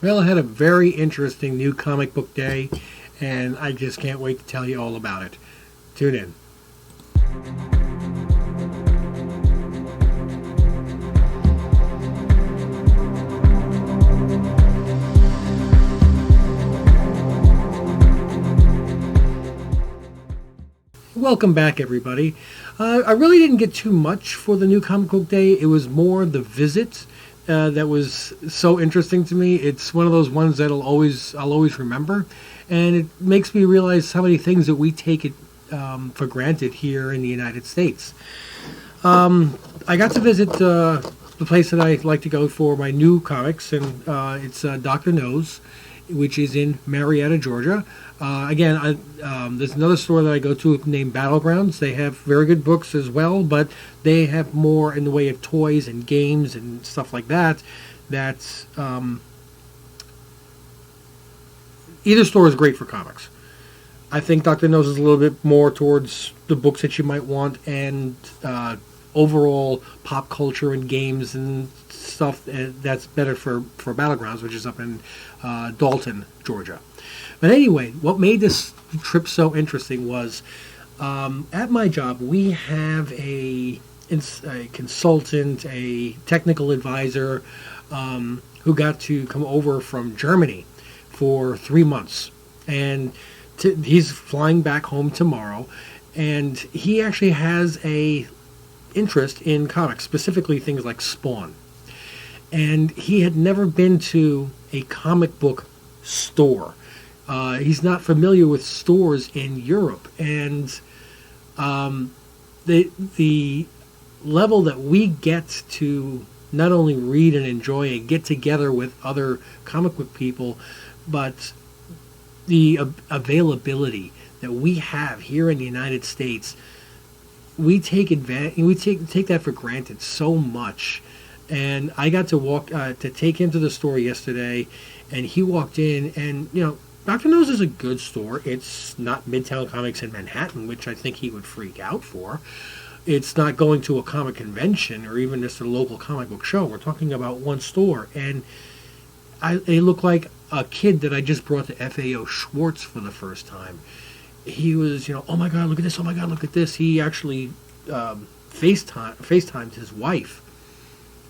Well, I had a very interesting new comic book day, and I just can't wait to tell you all about it. Tune in. Welcome back, everybody. I really didn't get too much for the new comic book day. It was more the visit that was so interesting to me. It's one of those ones that I'll always remember, and it makes me realize how many things that we take it for granted here in the United States. I got to visit the place that I like to go for my new comics, and it's Dr. No's, which is in Marietta, Georgia. There's another store that I go to named Battlegrounds. They have very good books as well, but they have more in the way of toys and games and stuff like that. That's either store is great for comics. I think Dr. No's is a little bit more towards the books that you might want and overall pop culture and games and stuff that's better for Battlegrounds, which is up in Dalton, Georgia. But anyway, what made this trip so interesting was at my job we have a consultant, a technical advisor who got to come over from Germany for 3 months, and he's flying back home tomorrow, and he actually has a interest in comics, specifically things like Spawn. And he had never been to a comic book store. He's not familiar with stores in Europe, and the level that we get to not only read and enjoy and get together with other comic book people, but the availability that we have here in the United States, we take advantage. We take that for granted so much. And I got to take him to the store yesterday, and he walked in, and Dr. No's is a good store. It's not Midtown Comics in Manhattan, which I think he would freak out for. It's not going to a comic convention or even just a local comic book show. We're talking about one store, and they look like a kid that I just brought to FAO Schwartz for the first time. He was, oh my God, look at this! Oh my God, look at this! He actually FaceTimed his wife.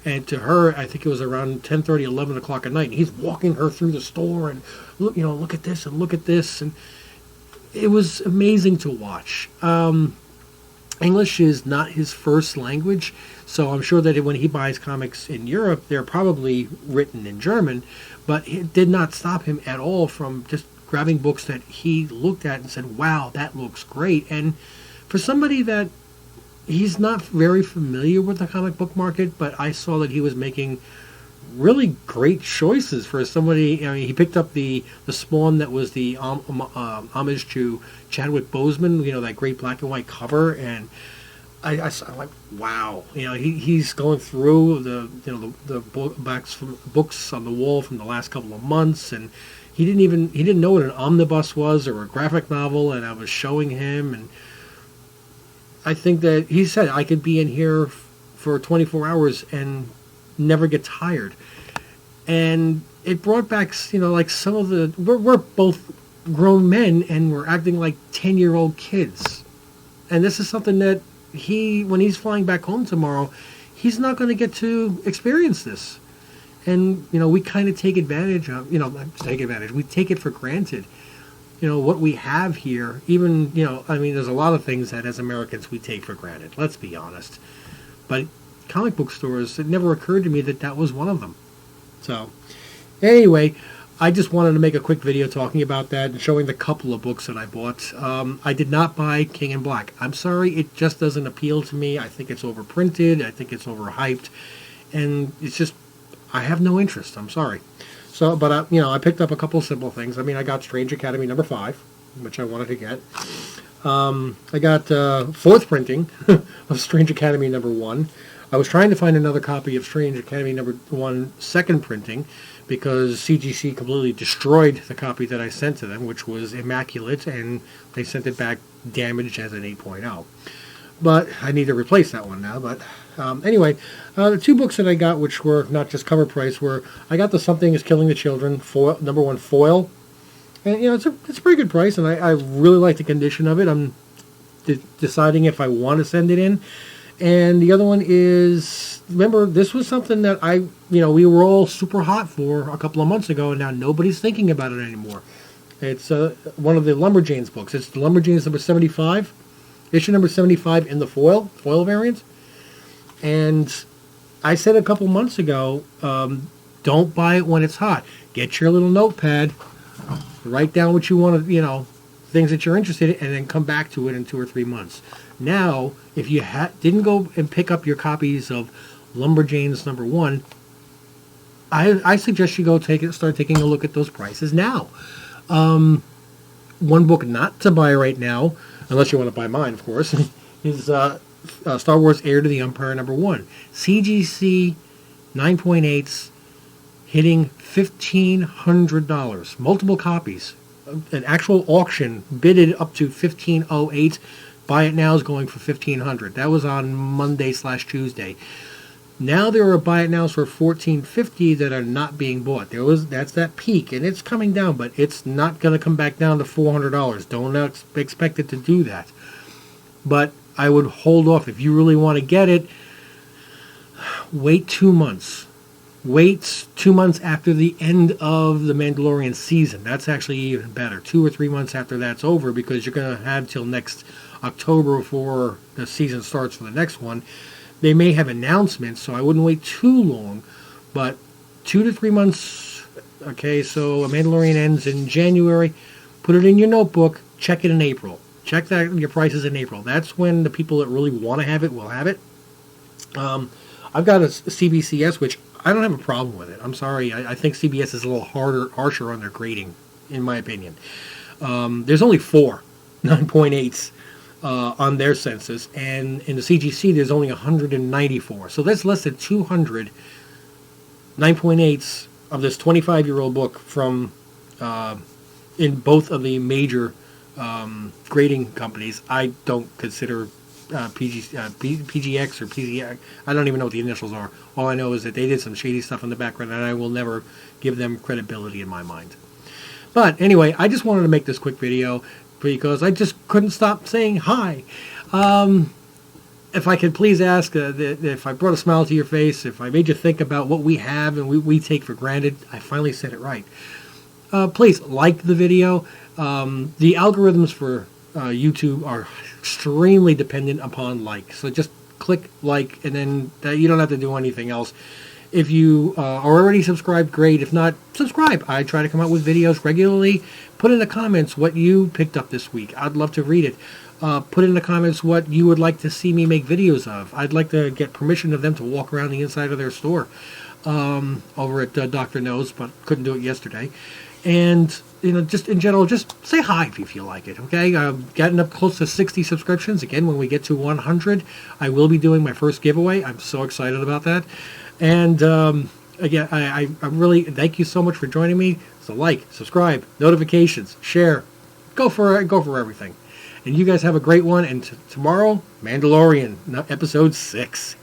And to her, I think it was around 10:30, 11 o'clock at night. And he's walking her through the store and look at this and look at this, and it was amazing to watch. English is not his first language, so I'm sure that when he buys comics in Europe, they're probably written in German. But it did not stop him at all from just grabbing books that he looked at and said, "Wow, that looks great." And for somebody that he's not very familiar with the comic book market, but I saw that he was making really great choices for somebody. I mean, he picked up the Spawn that was the homage to Chadwick Boseman, that great black and white cover, and I'm like, wow, he's going through the books on the wall from the last couple of months, and he didn't know what an omnibus was or a graphic novel, and I was showing him, and I think that he said I could be in here for 24 hours and never get tired. And it brought back, like some of we're both grown men and we're acting like 10-year-old kids. And this is something that when he's flying back home tomorrow, he's not going to get to experience this. And, we kind of take advantage of, we take it for granted. What we have here, even, there's a lot of things that as Americans we take for granted, let's be honest. But comic book stores, it never occurred to me that was one of them. So, anyway, I just wanted to make a quick video talking about that and showing the couple of books that I bought. I did not buy King in Black. I'm sorry, it just doesn't appeal to me. I think it's overprinted. I think it's overhyped. And it's just, I have no interest. I'm sorry. So, but I picked up a couple simple things. I got Strange Academy number 5, which I wanted to get. I got fourth printing of Strange Academy number 1. I was trying to find another copy of Strange Academy number 1 second printing because CGC completely destroyed the copy that I sent to them, which was immaculate, and they sent it back damaged as an 8.0. But I need to replace that one now. But Anyway, the two books that I got, which were not just cover price, were I got the Something Is Killing the Children foil, #1 foil, and it's a pretty good price, and I really like the condition of it. I'm deciding if I want to send it in. And the other one is, remember, this was something that we were all super hot for a couple of months ago, and now nobody's thinking about it anymore. It's one of the Lumberjanes books. It's the Lumberjanes number 75, issue number 75 in the foil variant. And I said a couple months ago, don't buy it when it's hot. Get your little notepad, write down what you want to, things that you're interested in, and then come back to it in 2 or 3 months. Now, if you didn't go and pick up your copies of Lumberjanes #1, I suggest you go start taking a look at those prices now. One book not to buy right now, unless you want to buy mine, of course, is Star Wars Heir to the Empire #1. CGC 9.8s hitting $1,500. Multiple copies. An actual auction bidded up to $1,508. Buy it now is going for $1,500. That was on Monday/Tuesday. Now there are buy it nows for $1,450 that are not being bought. That's that peak, and it's coming down, but it's not going to come back down to $400. Don't expect it to do that. But I would hold off. If you really want to get it, wait 2 months. Wait 2 months after the end of the Mandalorian season. That's actually even better. 2 or 3 months after that's over, because you're going to have till next October before the season starts for the next one. They may have announcements, so I wouldn't wait too long. But 2 to 3 months. Okay, so a Mandalorian ends in January. Put it in your notebook. Check it in April. Check that your prices in April. That's when the people that really want to have it will have it. I've got a CBCS, which I don't have a problem with it. I'm sorry. I think CBS is a little harsher on their grading, in my opinion. There's only 4 9.8s on their census, and in the CGC there's only 194. So that's less than 200 9.8s of this 25-year-old book from in both of the major grading companies. I don't consider PGX or PZX. I don't even know what the initials are. All I know is that they did some shady stuff in the background, and I will never give them credibility in my mind. But anyway, I just wanted to make this quick video because I just couldn't stop saying hi. If I could please ask if I brought a smile to your face, if I made you think about what we have and we take for granted, I finally said it right. Please like the video. The algorithms for YouTube are extremely dependent upon like. So just click like, and then you don't have to do anything else. If you are already subscribed, great. If not, subscribe. I try to come out with videos regularly. Put in the comments what you picked up this week. I'd love to read it. Put in the comments what you would like to see me make videos of. I'd like to get permission of them to walk around the inside of their store over at Dr. Knows, but couldn't do it yesterday. And just in general, just say hi if you feel like it, okay? I've gotten up close to 60 subscriptions. Again, when we get to 100, I will be doing my first giveaway. I'm so excited about that. And again, I really thank you so much for joining me. So like, subscribe, notifications, share, go for everything. And you guys have a great one. And tomorrow, Mandalorian, episode 6.